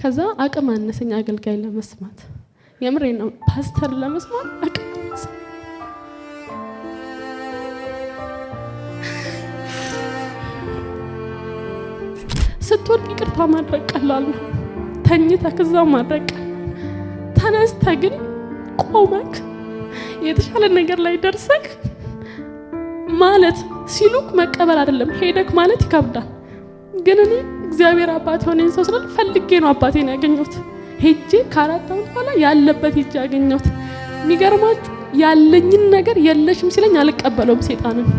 ከዛ አቅም አነሰኝ አገልጋይ ለመስማት የምሬ ነው ፓስተር ለመስማት አቅም አነሰኝ። ስትወድቅ ይቅርታ ማድረግ ቀላል ነው። ተኝተህ ከዛው ማድረግ ተነስተህ ግን ቆመክ የተሻለ ነገር ላይ ደርሰክ ማለት ሲሉክ መቀበል አይደለም ሄደክ ማለት ይከብዳል። ግን እኔ እግዚአብሔር አባት ሆነኝ ሰው ስላል ፈልጌ ነው አባቴን ያገኘሁት። ሄጄ ከአራት ዓመት በኋላ ያለበት ሄጄ ያገኘሁት። የሚገርማችሁ ያለኝን ነገር የለሽም ሲለኝ አልቀበለውም ሰይጣንን።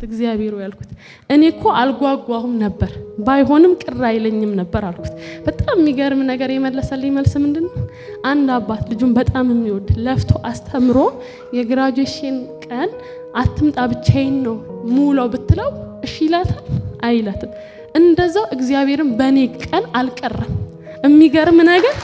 እግዚአብሔር ያልኩት እኔ እኮ አልጓጓሁም ነበር ባይሆንም ቅር አይለኝም ነበር አልኩት። በጣም የሚገርም ነገር የመለሰልኝ መልስ ምንድነው? አንድ አባት ልጁን በጣም የሚወድ ለፍቶ አስተምሮ የግራጁዌሽን ቀን አትምጣ ብቻዬን ነው ሙሉው ብትለው እሺ ይላታል አይላትም። እንደዛው እግዚአብሔርም በኔ ቀን አልቀረም። የሚገርም ነገር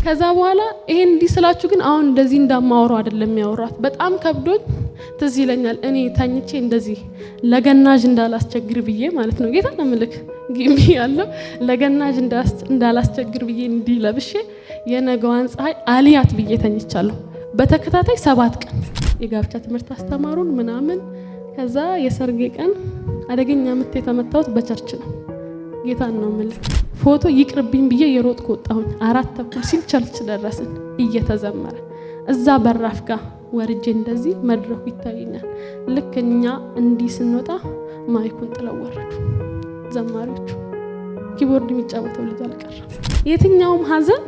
ከዛ በኋላ ይሄን እንዲስላችሁ ግን አሁን እንደዚህ እንዳማወራው አይደለም የሚያወራት። በጣም ከብዶኝ ትዝ ይለኛል እኔ ታኝቼ እንደዚህ ለገናዥ እንዳላስቸግር ብዬ ማለት ነው ጌታ ለምልክ ግሚ ያለው ለገናዥ እንዳላስቸግር ብዬ እንዲህ ለብሼ የነገዋን ፀሐይ አልያት ብዬ ተኝቻለሁ በተከታታይ 7 ቀን። የጋብቻ ትምህርት አስተማሩን ምናምን። ከዛ የሰርጌ ቀን አደገኛ ምት የተመታሁት በቸርች ነው። ጌታ ነው ማለት ፎቶ ይቅርብኝ ብዬ የሮጥኩ ወጣሁኝ። 4:30 ሲል ቸርች ደረስን እየተዘመረ እዛ በራፍ ጋር ወርጄ እንደዚህ መድረኩ ይታየኛል። ልክ እኛ እንዲህ ስንወጣ ማይኩን ጥለው ወረዱ ዘማሪዎቹ። ኪቦርድ የሚጫወተው ልጅ አልቀረም። የትኛውም ሀዘን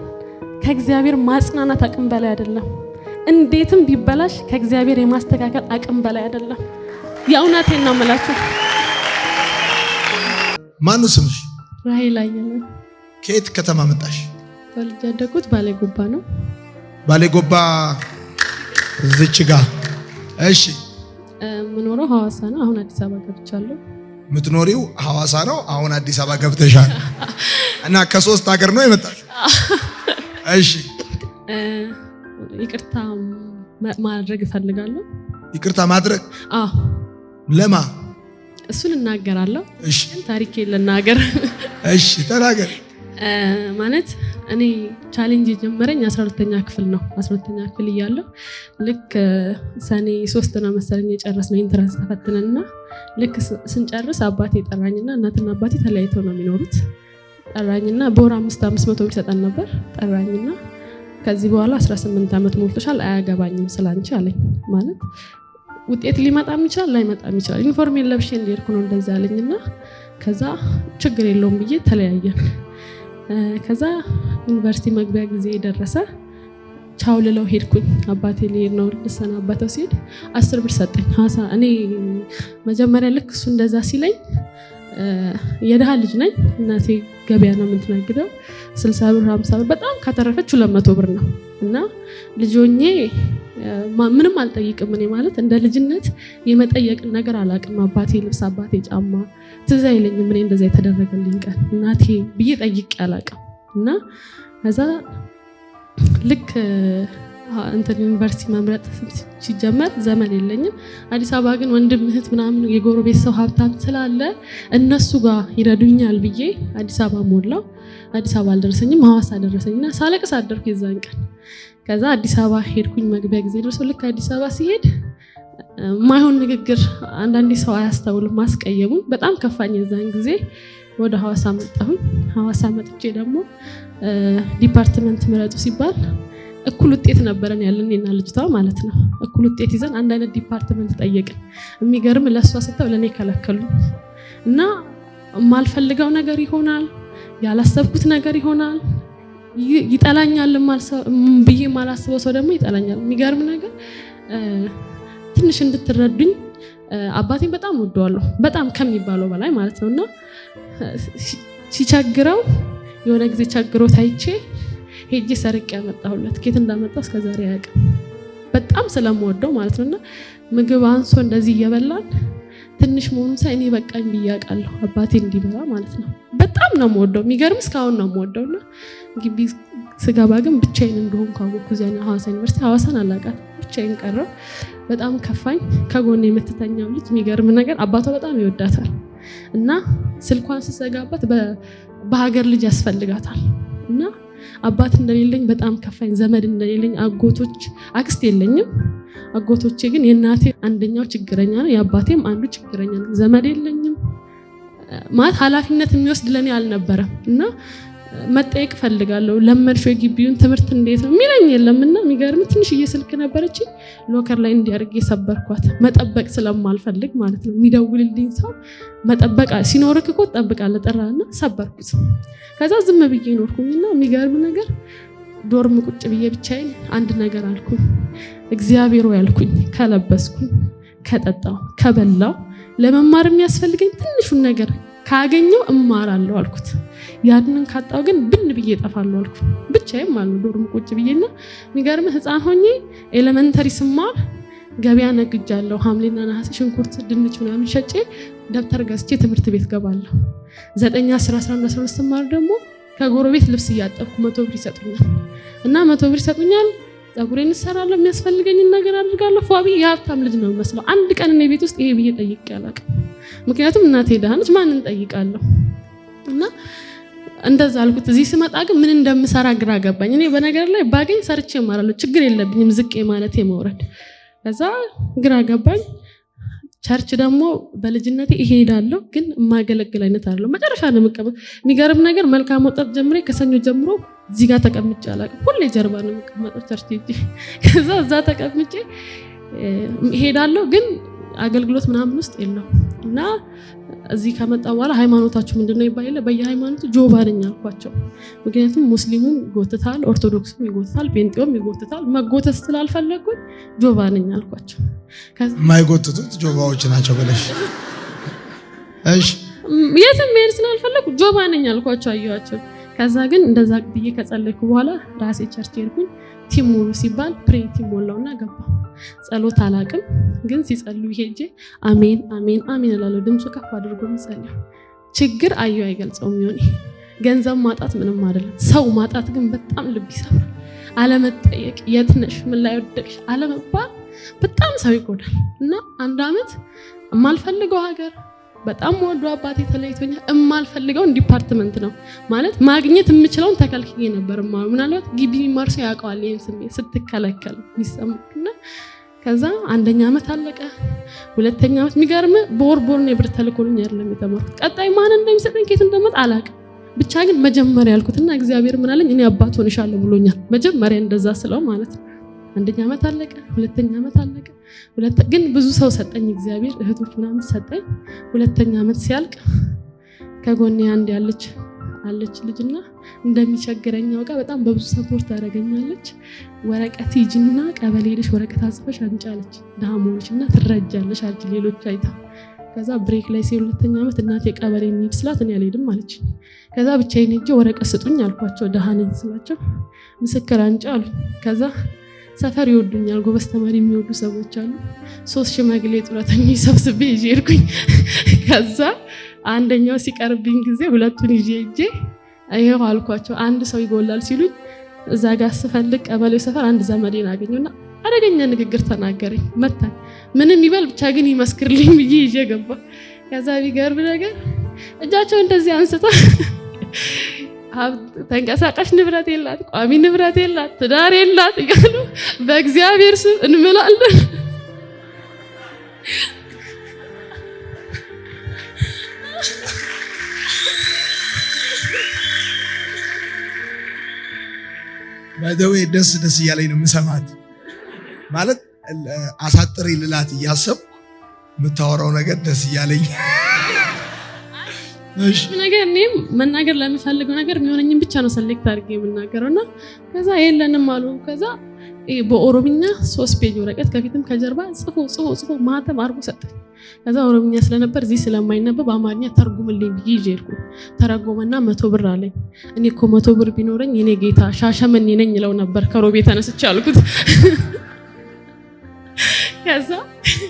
ከእግዚአብሔር ማጽናናት አቅም በላይ አይደለም። እንዴትም ቢበላሽ ከእግዚአብሔር የማስተካከል አቅም በላይ አይደለም። የእውነቴን ነው የምላችሁ። ማን ነው ስምሽ? ራሄል አየለ። ከየት ከተማ መጣሽ? ወልጄ ያደግኩት ባሌ ጎባ ነው። ባሌ ጎባ እዚች ጋር። እሺ ምኖረው ሐዋሳ ነው። አሁን አዲስ አበባ ገብቻለሁ። ምትኖሪው ሐዋሳ ነው፣ አሁን አዲስ አበባ ገብተሻል። እና ከ3 ሀገር ነው የመጣሽው? እሺ ይቅርታ ማድረግ እፈልጋለሁ። ይቅርታ ማድረግ? አዎ። ለማ? እሱን እናገራለሁ። እሺ ታሪኬን ልናገር። እሺ ተናገር። ማለት እኔ ቻሌንጅ የጀመረኝ 12ኛ ክፍል ነው። 12ኛ ክፍል እያለሁ ልክ ሰኔ 3 ነው መሰለኝ የጨረስነው ኢንትራንስ ተፈትነንና ልክ ስንጨርስ አባቴ ጠራኝና እናትና አባቴ ተለያይተው ነው የሚኖሩት። ጠራኝና በወር 500 ብር ሰጠን ነበር። ጠራኝና ከዚህ በኋላ 18 ዓመት ሞልቶሻል አያገባኝም ስላንቺ አለኝ። ማለት ውጤት ሊመጣም ይችላል ላይመጣም ይችላል። ዩኒፎርም ለብሼ እንደሄድኩ ነው እንደዛ አለኝና ከዛ ችግር የለውም ብዬ ተለያየን። ከዛ ዩኒቨርሲቲ መግቢያ ጊዜ ደረሰ። ቻው ልለው ሄድኩኝ። አባቴ ሊሄድ ነው ልሰናበተው ሲሄድ 10 ብር ሰጠኝ። እኔ መጀመሪያ ልክ እሱ እንደዛ ሲለኝ የደሃ ልጅ ነኝ። እናቴ ገበያ ነው የምትነግደው። 60 ብር 50 ብር በጣም ካተረፈች 200 ብር ነው። እና ልጆኜ ምንም አልጠይቅም። እኔ ማለት እንደ ልጅነት የመጠየቅን ነገር አላውቅም። አባቴ ልብስ፣ አባቴ ጫማ ትዝ አይለኝም። እኔ እንደዛ የተደረገልኝ ቀን እናቴ ብዬ ጠይቄ አላውቅም። እና ከዛ ልክ እንትን ዩኒቨርሲቲ መምረጥ ሲጀመር ዘመን የለኝም። አዲስ አበባ ግን ወንድም እህት ምናምን የጎረቤት ሰው ሀብታም ስላለ እነሱ ጋር ይረዱኛል ብዬ አዲስ አበባ ሞላው። አዲስ አበባ አልደረሰኝም፣ ሐዋሳ ደረሰኝና ሳለቅስ አደርኩ የዛን ቀን። ከዛ አዲስ አበባ ሄድኩኝ። መግቢያ ጊዜ ደርሶ ልክ አዲስ አበባ ሲሄድ ማይሆን ንግግር አንዳንዴ ሰው አያስተውልም፣ ማስቀየሙን በጣም ከፋኝ። የዛን ጊዜ ወደ ሐዋሳ መጣሁኝ። ሐዋሳ መጥቼ ደግሞ ዲፓርትመንት ምረጡ ሲባል እኩል ውጤት ነበረን ያለን እና ልጅቷ ማለት ነው። እኩል ውጤት ይዘን አንድ አይነት ዲፓርትመንት ጠየቅን። የሚገርም ለሷ ሰጥተው ለኔ ከለከሉኝ። እና የማልፈልገው ነገር ይሆናል፣ ያላሰብኩት ነገር ይሆናል፣ ይጠላኛል ብዬ ማላስበው ሰው ደግሞ ይጠላኛል። የሚገርም ነገር ትንሽ እንድትረዱኝ አባቴን በጣም ወደዋለሁ፣ በጣም ከሚባለው በላይ ማለት ነው። እና ሲቸግረው የሆነ ጊዜ ቸግሮ ታይቼ ሄጄ ሰርቄ ያመጣሁለት። ከየት እንዳመጣው እስከዛሬ አያውቅም። በጣም ስለምወደው ማለት ነውና ምግብ አንሶ እንደዚህ እየበላን ትንሽ መሆኑን ሳይ እኔ በቃኝ ብዬ አውቃለሁ አባቴ እንዲበላ ማለት ነው። በጣም ነው የምወደው። የሚገርም እስካሁን ነው የምወደውና ግቢ ስገባ ግን ብቻዬን እንደሆን ካወቅኩ ዛና ሐዋሳ ዩኒቨርሲቲ ሐዋሳን አላውቃት ብቻዬን ቀረው። በጣም ከፋኝ። ከጎኔ የምትተኛው ልጅ የሚገርም ነገር አባቷ በጣም ይወዳታል እና ስልኳን ስዘጋበት በሀገር ልጅ ያስፈልጋታል እና አባት እንደሌለኝ በጣም ከፋኝ። ዘመድ እንደሌለኝ፣ አጎቶች አክስት የለኝም። አጎቶቼ ግን የእናቴ አንደኛው ችግረኛ ነው፣ የአባቴም አንዱ ችግረኛ ነው። ዘመድ የለኝም ማለት ኃላፊነት የሚወስድ ለኔ አልነበረም እና መጠየቅ ፈልጋለሁ። ለመድሾ የግቢውን ትምህርት እንዴት ነው የሚለኝ የለምና የሚገርም ትንሽዬ ስልክ ነበረች ሎከር ላይ እንዲያርግ የሰበርኳት መጠበቅ ስለማልፈልግ ማለት ነው። የሚደውልልኝ ሰው መጠበቅ ሲኖርክ እኮ ትጠብቃለህ ጠራና ሰበርኩት። ከዛ ዝም ብዬ ኖርኩኝና የሚገርም ነገር ዶርም ቁጭ ብዬ ብቻዬን አንድ ነገር አልኩኝ። እግዚአብሔር ያልኩኝ ከለበስኩኝ፣ ከጠጣው፣ ከበላው ለመማር የሚያስፈልገኝ ትንሹን ነገር ካገኘው እማራለሁ አልኩት። ያንን ካጣው ግን ብን ብዬ እጠፋለሁ አልኩት። ብቻዬን ማለት ዶርም ቁጭ ብዬና የሚገርም ህፃን ሆኜ ኤሌመንተሪ ስማር ገበያ ነግጃለሁ። ሐምሌና ነሐሴ ሽንኩርት፣ ድንች ምናምን ሸጬ ደብተር ገዝቼ ትምህርት ቤት ገባለሁ። 9 10 11 12 ስማር ደግሞ ከጎረቤት ልብስ እያጠብኩ 100 ብር ይሰጡኛል እና 100 ብር ይሰጡኛል። ፀጉሬን እሰራለሁ፣ የሚያስፈልገኝን ነገር አድርጋለሁ። ፏቢ የሀብታም ልጅ ነው መስለው። አንድ ቀን እኔ ቤት ውስጥ ይሄ ብዬ ጠይቄ አላውቅም። ምክንያቱም እናቴ ደሃ ነች፣ ማንን ጠይቃለሁ? እና እንደዛ አልኩት። እዚህ ስመጣ ግን ምን እንደምሰራ ግራ ገባኝ። እኔ በነገር ላይ ባገኝ ሰርቼ እማራለሁ፣ ችግር የለብኝም ዝቅ ማለት የመውረድ። ከዛ ግራ ገባኝ። ቸርች ደግሞ በልጅነቴ እሄዳለሁ፣ ግን የማገለግል አይነት አይደለም። መጨረሻ ነው የምቀመጥ። የሚገርም ነገር መልካም ወጣት ጀምሬ ከሰኞ ጀምሮ እዚህ ጋር ተቀምጬ አላውቅም። ሁሌ ጀርባ ነው የምቀመጠው ቸርች ሄጄ። ከዛ እዛ ተቀምጬ እሄዳለሁ፣ ግን አገልግሎት ምናምን ውስጥ የለው እና እዚህ ከመጣ በኋላ ሃይማኖታችሁ ምንድነው ይባላል። በየሃይማኖቱ ጆባ ነኝ አልኳቸው። ምክንያቱም ሙስሊሙም ይጎትታል፣ ኦርቶዶክስም ይጎትታል፣ ጴንጤውም ይጎትታል። መጎተት ስላልፈለኩኝ ጆባ ነኝ አልኳቸው። የማይጎትቱት ጆባዎች ናቸው ብለሽ እሺ፣ የትም መሄድ ስላልፈለኩ ጆባ ነኝ አልኳቸው፣ አየኋቸው። ከዛ ግን እንደዛ ብዬ ከጸለይኩ በኋላ ራሴ ቸርች ሄድኩኝ። ቲም ሙሉ ሲባል ፕሬ ቲም ሞላውና ገባ። ጸሎት አላቅም፣ ግን ሲጸልዩ ሄጄ አሜን አሜን አሜን እላለሁ። ድምፁ ከፍ አድርጎ የሚጸልዩ ችግር አየሁ አይገልጸውም። ይሆን ገንዘብ ማጣት ምንም አይደለም፣ ሰው ማጣት ግን በጣም ልብ ይሰብራል። አለመጠየቅ፣ የት ነሽ፣ ምን ላይ ወደቅሽ አለመባል በጣም ሰው ይጎዳል። እና አንድ አመት የማልፈልገው ሀገር በጣም ወዶ አባቴ ተለይቶኛል። የማልፈልገው ዲፓርትመንት ነው ማለት ማግኘት የምችለውን ተከልክዬ ነበር። ምናልባት ግቢ የሚማር ሰው ያውቀዋል ይሄን ስሜት ስትከለከል የሚሰማና ከዛ አንደኛ አመት አለቀ። ሁለተኛ አመት የሚገርም በወር የብር ተልኮልኝ አይደለም የተማርኩት። ቀጣይ ማን እንደሚሰጠኝ ከየት እንደመጣ አላውቅም። ብቻ ግን መጀመሪያ ያልኩትና እግዚአብሔር ምን አለኝ፣ እኔ አባት ሆነሻለሁ ብሎኛል። መጀመሪያ እንደዛ ስለው ማለት ነው። አንደኛ አመት አለቀ፣ ሁለተኛ አመት አለቀ። ግን ብዙ ሰው ሰጠኝ እግዚአብሔር፣ እህቶች ምናምን ሰጠኝ። ሁለተኛ አመት ሲያልቅ ከጎኔ አንድ አለች ልጅና እንደሚቸግረኝ አውቃ በጣም በብዙ ሰፖርት ታደርገኛለች። ወረቀት ይጂና ቀበሌ ሄደሽ ወረቀት አጽፈሽ አንቺ አለች። ዳሞችና ትረጃለሽ አለች ሌሎች አይታ። ከዛ ብሬክ ላይ ሲል ሁለተኛ አመት እናቴ ቀበሌ እንሂድ ስላት እኔ አልሄድም አለች። ከዛ ብቻዬን ሄጄ ወረቀት ስጡኝ አልኳቸው። ደሃ ነኝ ስላቸው ምስክር አንቺ አሉ። ከዛ ሰፈር ይወዱኛል፣ ጎበዝ ተማሪ የሚወዱ ሰዎች አሉ። 3 ሽማግሌ ጡረተኞች ሰብስቤ ይዤ ሄድኩኝ። ከዛ አንደኛው ሲቀርብኝ ጊዜ ሁለቱን ይዤ ይሄው አልኳቸው። አንድ ሰው ይጎላል ሲሉኝ እዛ ጋር ስፈልግ ቀበሌው ሰፈር አንድ ዘመዴን አገኘውና አደገኛ ንግግር ተናገረኝ። መታኝ። ምንም ይበል ብቻ ግን ይመስክርልኝ ብዬ ይዤ ገባ። ከዛ ቢገርም ነገር እጃቸው እንደዚህ አንስቶ ተንቀሳቃሽ ንብረት የላት፣ ቋሚ ንብረት የላት፣ ትዳር የላት እያሉ በእግዚአብሔር ስም እንምላለን። ባይደው ደስ እያለኝ ነው የምሰማት። ማለት አሳጥሪ ልላት እያሰብኩ የምታወራው ነገር ደስ እያለኝ እሺ ነገር እኔም መናገር ለምፈልገው ነገር የሚሆነኝን ብቻ ነው ሰሌክት አድርጌ የምናገረውና ከዛ የለንም አሉ። ከዛ በኦሮምኛ 3 ፔጅ ወረቀት ከፊትም ከጀርባ ጽፎ ማተም አድርጎ ሰጠኝ። ከዛ ኦሮምኛ ስለነበር እዚህ ስለማይነበብ አማርኛ ተርጉምልኝ ብዬ ይዤልኩ ተረጎመና 100 ብር አለኝ። እኔ እኮ 100 ብር ቢኖረኝ የኔ ጌታ ሻሸመኔ ነኝ ይለው ነበር። ከሮቤ ተነስቼ አልኩት። ከዛ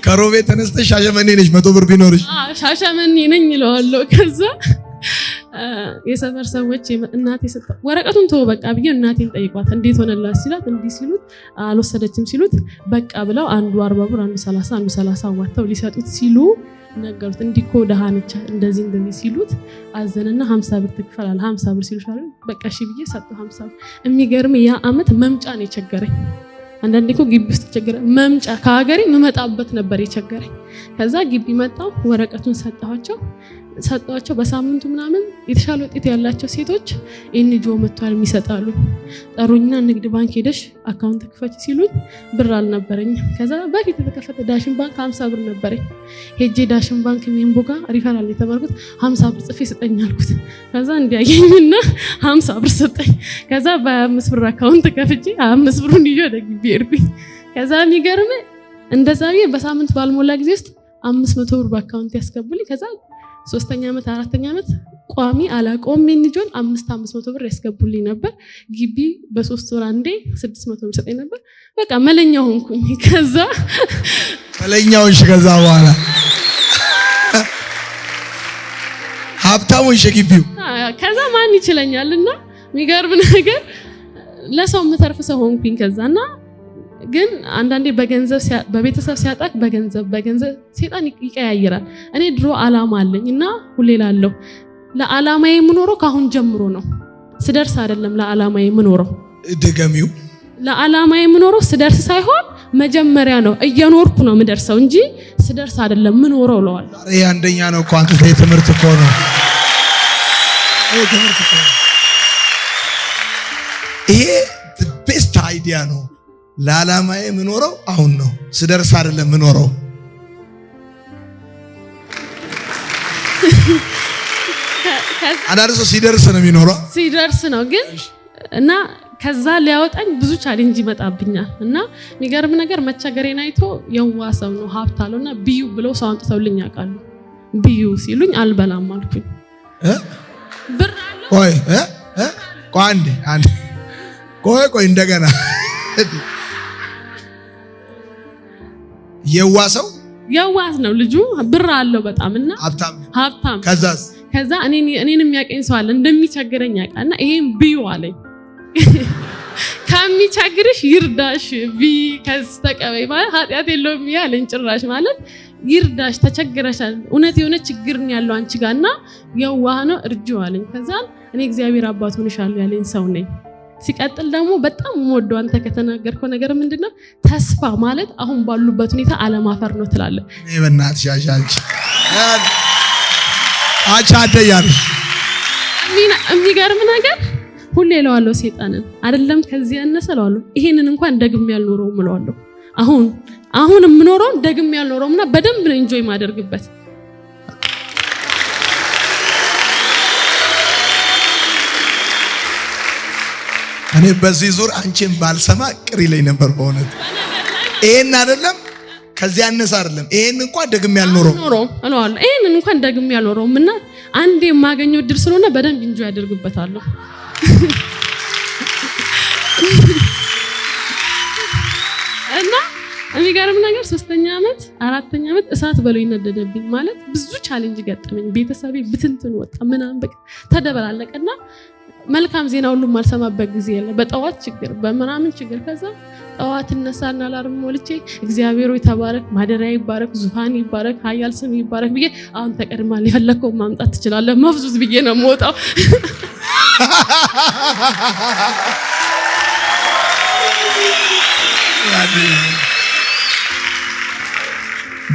ከሮቤ ተነስተሽ ሻሸመኔ ነሽ 100 ብር ቢኖርሽ? ሻሸመኔ ነኝ ይለዋለሁ። ከዛ የሰፈር ሰዎች እናቴ ወረቀቱን ተወው በቃ ብዬ እናቴን ጠይቋት እንዴት ሆነላት ሲላት እንዲህ ሲሉት አልወሰደችም ሲሉት በቃ ብለው አንዱ 40 ብር አንዱ 30 አዋጥተው ሊሰጡት ሲሉ ነገሩት እንዲኮ ደሃ ነች እንደዚህ ሲሉት አዘነና 50 ብር ትክፈላል 50 ብር ሲሉሻል በቃ እሺ ብዬ ሰጠው 50 ብር። የሚገርም ያ አመት መምጫ ነው የቸገረኝ። አንዳንዴ እኮ ግቢ ውስጥ ቸገረ መምጫ ከሀገሬ መመጣበት ነበር የቸገረኝ። ከዛ ግቢ መጣው ወረቀቱን ሰጣቸው በሳምንቱ ምናምን የተሻለ ውጤት ያላቸው ሴቶች ኤንጂኦ መጥቷል የሚሰጣሉ ጠሩኝና ንግድ ባንክ ሄደሽ አካውንት ክፈች ሲሉኝ ብር አልነበረኝ። ከዛ በፊት የተከፈተ ዳሽን ባንክ 50 ብር ነበረኝ። ሄጄ ዳሽን ባንክ ሜምቦ ጋር ሪፈራል የተባልኩት 50 ብር ጽፌ ስጠኝ አልኩት። ከዛ እንዲያየኝና 50 ብር ሰጠኝ። ከዛ በ5 ብር አካውንት ከፍቼ 5 ብሩን ይዤ ወደ ግቢ ሄድኩኝ። ከዛ የሚገርም እንደዛ በሳምንት ባልሞላ ጊዜ ውስጥ 500 ብር በአካውንት ያስገቡልኝ። ከዛ 3ኛ ዓመት 4ኛ ዓመት ቋሚ አላቆም እንጆን 500 ብር ያስገቡልኝ ነበር። ግቢ በ3 ወር አንዴ 600 ብር ሰጠኝ ነበር። በቃ መለኛው ሆንኩኝ። ከዛ መለኛውሽ ከዛ በኋላ ሀብታሙን ሸግቢው ከዛ ማን ይችለኛልና የሚገርም ነገር ለሰው ምተርፍ ሰው ሆንኩኝ። ከዛና ግን አንዳንዴ በገንዘብ በቤተሰብ ሲያጣክ በገንዘብ ሰይጣን ይቀያይራል። እኔ ድሮ አላማ አለኝና ሁሌ ላለው ለዓላማዬ የምኖረው ካሁን ጀምሮ ነው። ስደርስ አይደለም ለዓላማዬ የምኖረው ደገሚው ለዓላማዬ የምኖረው ስደርስ ሳይሆን መጀመሪያ ነው እየኖርኩ ነው የምደርሰው እንጂ ስደርስ አይደለም ምኖረው ለዋል። ይሄ አንደኛ ነው እኮ አንተ ትምህርት እኮ ነው። ይሄ ቤስት አይዲያ ነው። ለዓላማዬ የምኖረው አሁን ነው ስደርስ አይደለም ምኖረው። አዳርሶ ሲደርስ ነው የሚኖረው ሲደርስ ነው ግን እና ከዛ ሊያወጣኝ ብዙ ቻሌንጅ ይመጣብኛል። እና የሚገርም ነገር መቸገሬን አይቶ የዋሰው ነው ሀብት አለውና ቢዩ ብለው ሰው አንጥተውልኝ ያውቃሉ። ቢዩ ሲሉኝ አልበላም አልኩኝ። ብር አለው ቆይ እንደገና የዋስ ነው ልጁ ብር አለው በጣምና ሀብታም ከዛ እኔን የሚያቀኝ ሰው አለ እንደሚቸግረኝ ያውቃልና ይሄን ቢዩ አለኝ። ከሚቸግርሽ ይርዳሽ ከስተቀበይ ማለት ኃጢአት የለውም ያለኝ ጭራሽ ማለት ይርዳሽ ተቸግረሻል እውነት የሆነ ችግር ነው ያለው አንቺ ጋርና የዋህ ነው እርጂው አለኝ። ከዛ እኔ እግዚአብሔር አባት ሆነሻለሁ ያለኝ ሰው ነኝ። ሲቀጥል ደግሞ በጣም ወደው አንተ ከተናገርከው ነገር ምንድነው ተስፋ ማለት አሁን ባሉበት ሁኔታ አለማፈር ነው ትላለህ። እኔ በእናትሽ ያሻልሽ አቻደያል የሚገርም ነገር ሁሌ እለዋለሁ ሰይጣንን አይደለም ከዚህ ያነሰ እለዋለሁ ይሄንን እንኳን ደግሜ ያልኖረውም እለዋለሁ። አሁን የምኖረው ደግሜ ያልኖረውምና በደንብ ነው ኢንጆይ ማደርግበት። እኔ በዚህ ዙር አንቺን ባልሰማ ቅሪ ላይ ነበር በእውነት ይሄን አይደለም ከዚህ ያነሰ አይደለም ይሄን እንኳን ደግሜ ያልኖረው እለዋለሁ ይሄንን እንኳን ደግሜ ያልኖረውምና አንዴ የማገኘው ድል ስለሆነ በደንብ ኢንጆይ አደርግበታለሁ። እና የሚገርም ነገር 3ኛ ዓመት 4ኛ ዓመት እሳት በለው ይነደደብኝ ማለት ብዙ ቻሌንጅ ገጠመኝ። ቤተሰቤ ብትንትን ወጣ ምናምን በቃ ተደበላለቀና መልካም ዜና ሁሉ ማልሰማበት ጊዜ ያለ በጠዋት ችግር በመናምን ችግር። ከዛ ጠዋት እነሳና አላርም ሞልቼ እግዚአብሔር ሆይ ተባረክ ማደሪያ ይባረክ ዙፋን ይባረክ ኃያል ስም ይባረክ ብዬ አሁን ተቀድማል የፈለከው ማምጣት ትችላለህ መፍዙዝ ብዬ ነው የምወጣው።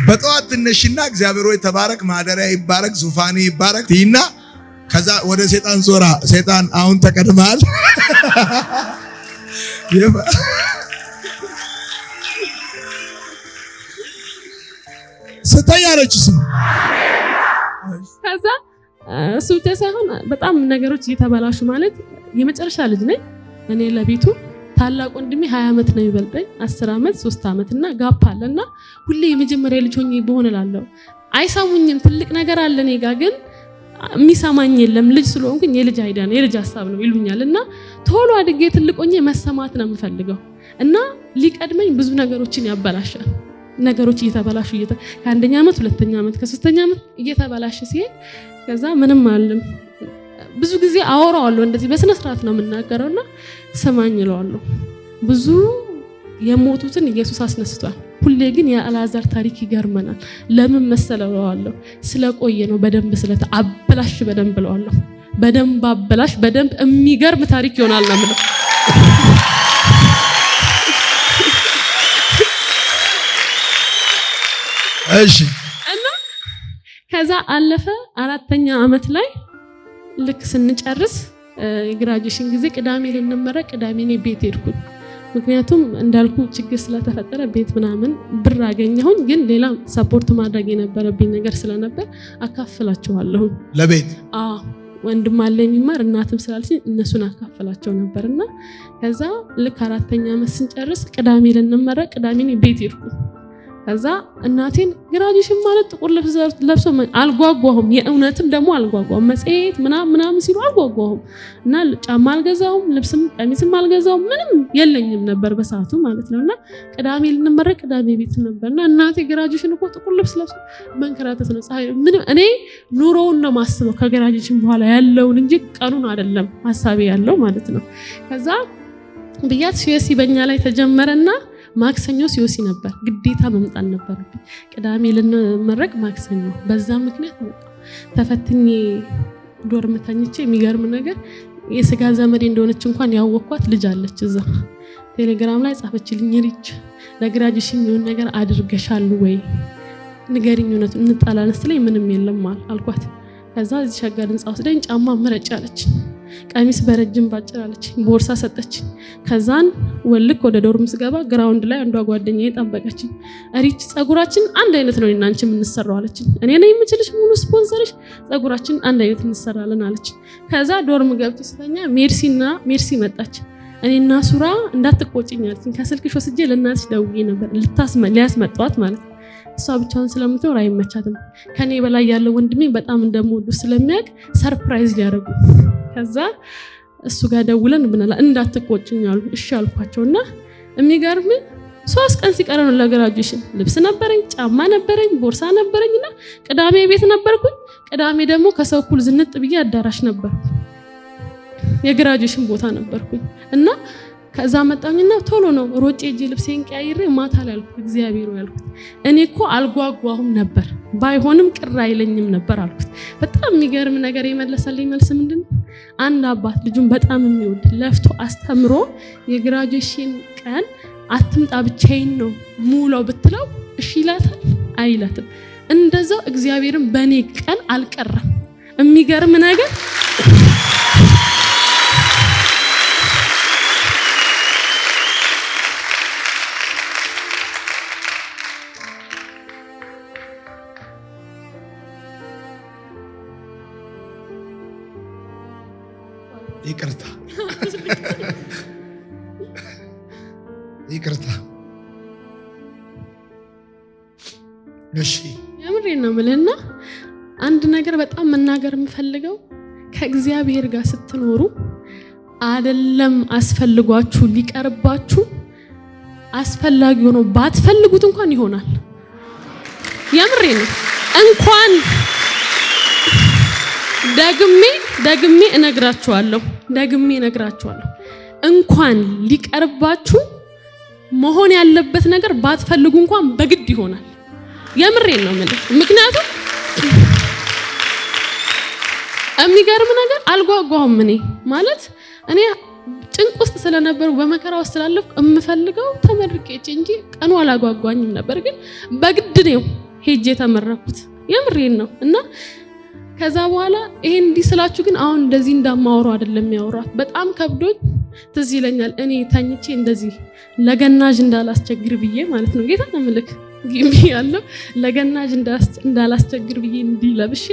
በጠዋት ትነሽና እግዚአብሔር ሆይ ተባረክ ማደሪያ ይባረክ ዙፋን ይባረክ ይና ከዛ ወደ ሰይጣን ዞራ ሰይጣን አሁን ተቀድማል ስተያለች ከዛ እሱ ብቻ ሳይሆን በጣም ነገሮች እየተበላሹ ማለት የመጨረሻ ልጅ ነኝ እኔ ለቤቱ ታላቅ ወንድሜ 20 ዓመት ነው የሚበልጠኝ 10 ዓመት 3 ዓመትና ጋፕ አለና ሁሌ የመጀመሪያ ልጅ ሆኜ በሆነላለሁ አይሰሙኝም። ትልቅ ነገር አለ እኔ ጋር ግን የሚሰማኝ የለም። ልጅ ስለሆንኩኝ የልጅ አይዲያ ነው የልጅ ሐሳብ ነው ይሉኛልና ቶሎ አድጌ ትልቅ ሆኜ መሰማት ነው የምፈልገው እና ሊቀድመኝ ብዙ ነገሮችን ያበላሻል። ነገሮች እየተበላሹ ከአንደኛ ዓመት 2ኛ ዓመት ከ3ኛ ዓመት እየተበላሽ ሲሄድ ከዛ ምንም አለም ብዙ ጊዜ አወራዋለሁ እንደዚህ በስነ ስርዓት ነው የምናገረውና ሰማኝ እለዋለሁ። ብዙ የሞቱትን ኢየሱስ አስነስቷል። ሁሌ ግን የአልዓዛር ታሪክ ይገርመናል። ለምን መሰለው እለዋለሁ። ስለቆየ ነው በደንብ አበላሽ በደንብ እለዋለሁ። በደንብ አበላሽ በደንብ የሚገርም ታሪክ ይሆናል ነው የምለው። እሺ እና ከዛ አለፈ 4ኛ ዓመት ላይ ልክ ስንጨርስ የግራጁዌሽን ጊዜ ቅዳሜ ልንመረቅ ቅዳሜ እኔ ቤት ሄድኩኝ። ምክንያቱም እንዳልኩ ችግር ስለተፈጠረ ቤት ምናምን ብር አገኘሁኝ፣ ግን ሌላ ሰፖርት ማድረግ የነበረብኝ ነገር ስለነበር አካፍላቸዋለሁ ለቤት ወንድም አለ የሚማር እናትም ስላልሽኝ እነሱን አካፍላቸው ነበርና ከዛ ልክ 4ኛ ዓመት ስንጨርስ ቅዳሜ ልንመረቅ ቅዳሜ እኔ ቤት ሄድኩ። ከዛ እናቴን ግራጁዌሽን ማለት ጥቁር ልብስ ለብሶ አልጓጓሁም፣ የእውነትም ደግሞ አልጓጓሁም። መጽሔት ምናምን ሲሉ አልጓጓሁም እና ጫማ አልገዛውም፣ ልብስም ቀሚስም አልገዛውም፣ ምንም የለኝም ነበር በሰዓቱ ማለት ነውና ቅዳሜ ልንመረቅ ቅዳሜ ቤት ነበርና እናቴ ግራጁዌሽን እኮ ጥቁር ልብስ ለብሶ መንከራተት ነው ፀሐይ ምንም። እኔ ኑሮውን ነው ማስበው ከግራጁዌሽን በኋላ ያለውን እንጂ ቀኑን አይደለም ሐሳቤ ያለው ማለት ነው። ከዛ ብያት ሲዮሲ በእኛ ላይ ተጀመረና ማክሰኞ ሲዮሲ ነበር ግዴታ መምጣት ነበርብኝ። ቅዳሜ ልንመረቅ ማክሰኞ በዛ ምክንያት መጣ። ተፈትኜ ዶርም ተኝቼ የሚገርም ነገር የስጋ ዘመዴ እንደሆነች እንኳን ያወቅኳት ልጅ አለች እዛ ቴሌግራም ላይ ጻፈችልኝ። ልጅ ለግራጁዌሽን የሆነ ነገር አድርገሻል ወይ ንገሪኝ፣ እውነቱ እንጣላለን ስትለኝ ምንም የለም አልኳት። ከዛ እዚህ ሸገር ህንጻ ወስደኝ ጫማ ምረጭ አለች፣ ቀሚስ በረጅም ባጭር አለች፣ ቦርሳ ሰጠች። ከዛን ወልክ ወደ ዶርም ስገባ ግራውንድ ላይ አንዷ ጓደኛዬ ጠበቀችኝ። ሪች ጸጉራችን አንድ አይነት ነው እና አንቺ ምን እንሰራው አለች። እኔ ነኝ የምችልሽ ሙሉ ስፖንሰርሽ፣ ጸጉራችን አንድ አይነት እንሰራለን አለች። ከዛ ዶርም ገብቼ ስተኛ ሜርሲ መጣች። እኔና ሱራ እንዳትቆጭኝ አለችኝ። ከስልክሽ ወስጄ ለእናትሽ ደውዬ ነበር ሊያስመጣዋት ማለት ነው። እሷ ብቻውን ስለምትኖር አይመቻትም። ከኔ በላይ ያለው ወንድሜ በጣም እንደምወዱ ስለሚያውቅ ሰርፕራይዝ ሊያደርጉ ከዛ እሱ ጋር ደውለን ብናላ እንዳትቆጭኝ አሉ። እሺ አልኳቸውና የሚገርም 3 ቀን ሲቀር ነው ለግራጁዌሽን ልብስ ነበረኝ፣ ጫማ ነበረኝ፣ ቦርሳ ነበረኝና ቅዳሜ ቤት ነበርኩኝ። ቅዳሜ ደግሞ ከሰው እኩል ዝንጥ ብዬ አዳራሽ ነበርኩ፣ የግራጁዌሽን ቦታ ነበርኩኝ እና ከዛ መጣኝና ቶሎ ነው ሮጬ እጄ ልብሴን ቀያይሬ ማታ ላይ አልኩት እግዚአብሔር ያልኩት እኔ እኮ አልጓጓሁም ነበር ባይሆንም ቅር አይለኝም ነበር አልኩት። በጣም የሚገርም ነገር የመለሰልኝ መልስ ምንድነው? አንድ አባት ልጁን በጣም የሚወድ ለፍቶ አስተምሮ የግራጁዌሽን ቀን አትምጣ ብቻዬን ነው ሙሉው ብትለው እሺ ይላታል አይላትም። እንደዛው እግዚአብሔርም በኔ ቀን አልቀረም። የሚገርም ነገር ይቅርታ እሺ የምሬን ነው የምልህና አንድ ነገር በጣም መናገር የምፈልገው ከእግዚአብሔር ጋር ስትኖሩ አይደለም አስፈልጓችሁ ሊቀርባችሁ አስፈላጊ ሆኖ ባትፈልጉት እንኳን ይሆናል። የምሬን ነው። እንኳን ደግሜ እነግራችኋለሁ እንኳን ሊቀርባችሁ መሆን ያለበት ነገር ባትፈልጉ እንኳን በግድ ይሆናል። የምሬን ነው ማለት ምክንያቱም የሚገርም ነገር አልጓጓሁም። እኔ ማለት እኔ ጭንቅ ውስጥ ስለነበሩ በመከራ ውስጥ ስላለፍኩ የምፈልገው ተመርቄ እንጂ ቀኑ አላጓጓኝም ነበር። ግን በግድ ነው ሄጄ ተመረኩት። የምሬን ነው እና ከዛ በኋላ ይሄን እንዲስላችሁ ግን አሁን እንደዚህ እንዳማወራው አይደለም ያወራው። በጣም ከብዶኝ ትዝ ይለኛል እኔ ታኝቼ እንደዚህ ለገናዥ እንዳላስቸግር ብዬ ማለት ነው ጌታ ተመልክ ግቢ ያለው ለገናዥ እንዳላስቸግር ብዬ እንዲለብሼ